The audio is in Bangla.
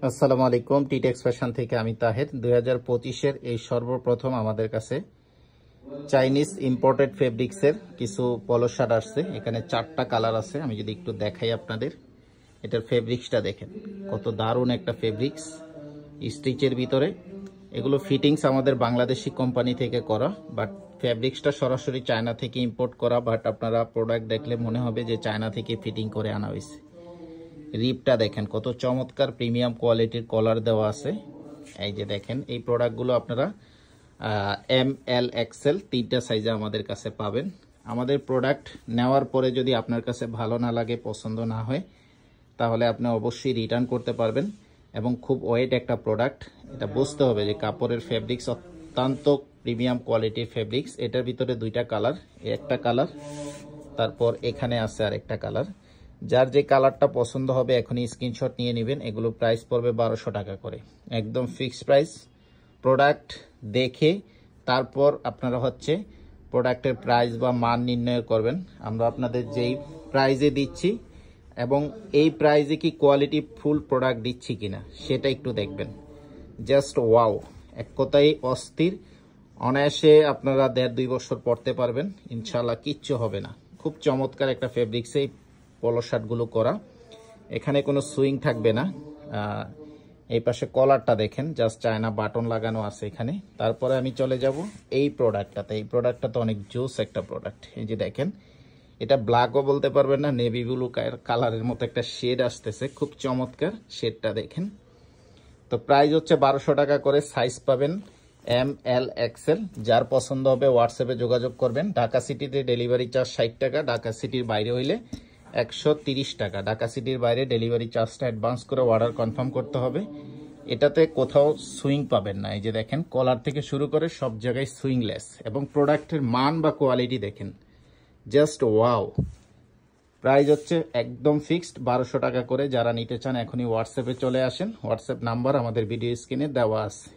আসসালামু আলাইকুম। টিটেক্স ফ্যাশন থেকে আমি তাহের। 2025-এর এই সর্বপ্রথম আমাদের কাছে চাইনিজ ইম্পোর্টেড ফেব্রিক্সের কিছু পলো শার্ট আসছে। এখানে 4টা কালার আছে। আমি যদি একটু দেখাই আপনাদের, এটার ফেব্রিক্সটা দেখেন, কত দারুণ একটা ফেব্রিক্স স্টিচের ভিতরে। এগুলো ফিটিংস আমাদের বাংলাদেশি কোম্পানি থেকে করা, বাট ফেব্রিক্সটা সরাসরি চায়না থেকে ইম্পোর্ট করা। বাট আপনারা প্রোডাক্ট দেখলে মনে হবে যে চায়না থেকে ফিটিং করে আনা হয়েছে। রিপটা দেখেন কত চমৎকার প্রিমিয়াম কোয়ালিটির কলার দেওয়া আছে। এই যে দেখেন, এই প্রোডাক্টগুলো আপনারা এম এল এক্সেল 3টা সাইজে আমাদের কাছে পাবেন। আমাদের প্রোডাক্ট নেওয়ার পরে যদি আপনার কাছে ভালো না লাগে, পছন্দ না হয়, তাহলে আপনি অবশ্যই রিটার্ন করতে পারবেন। এবং খুব ওয়েট একটা প্রোডাক্ট, এটা বুঝতে হবে যে কাপড়ের ফেব্রিক্স অত্যন্ত প্রিমিয়াম কোয়ালিটির ফেব্রিক্স। এটার ভিতরে 2টা কালার, একটা কালার, তারপর এখানে আছে আরেকটা কালার। যার যে কালারটা পছন্দ হবে এখনই স্ক্রিনশট নিয়ে নেবেন। এগুলো প্রাইস পড়বে 1200 টাকা করে, একদম ফিক্সড প্রাইস। প্রোডাক্ট দেখে তারপর আপনারা প্রোডাক্টের প্রাইস বা মান নির্ণয় করবেন। আমরা আপনাদের যেই প্রাইজে দিচ্ছি এবং এই প্রাইজে কি কোয়ালিটি ফুল প্রোডাক্ট দিচ্ছি কিনা সেটা একটু দেখবেন। জাস্ট ওয়াও, এক কথায় অস্থির। অনায়াসে আপনারা 1.5-2 বছর পরতে পারবেন, ইনশাল্লাহ কিচ্ছু হবে না। খুব চমৎকার একটা ফেব্রিক্সে পলো শার্টগুলো করা। এখানে কোনো সুইং থাকবে না। এই পাশে কলারটা দেখেন, জাস্ট চায়না বাটন লাগানো আছে এখানে। তারপরে আমি চলে যাব এই প্রোডাক্টটাতে। এই প্রোডাক্টটা তো অনেক জোস একটা প্রোডাক্ট। এই যে দেখেন, এটা ব্ল্যাকও বলতে পারবেন না, নেভি ব্লু কালারের মতো একটা শেড আসতেছে, খুব চমৎকার শেডটা দেখেন। তো প্রাইস হচ্ছে 1200 টাকা করে। সাইজ পাবেন এম এল এক্সেল। যার পছন্দ হবে হোয়াটসঅ্যাপে যোগাযোগ করবেন। ঢাকা সিটিতে ডেলিভারি চার্জ 60 টাকা, ঢাকা সিটির বাইরে হইলে 130 টাকা। ঢাকা সিটির বাইরে ডেলিভারি চার্জটা অ্যাডভান্স করে অর্ডার কনফার্ম করতে হবে। এটাতে কোথাও সুইং পাবেন না। এই যে দেখেন, কলার থেকে শুরু করে সব জায়গায় সুইংলেস। এবং প্রোডাক্টের মান বা কোয়ালিটি দেখেন, জাস্ট ওয়াও। প্রাইস হচ্ছে একদম ফিক্সড 1200 টাকা করে। যারা নিতে চান এখনই হোয়াটসঅ্যাপে চলে আসেন। হোয়াটসঅ্যাপ নাম্বার আমাদের ভিডিও স্ক্রিনে দেওয়া আছে।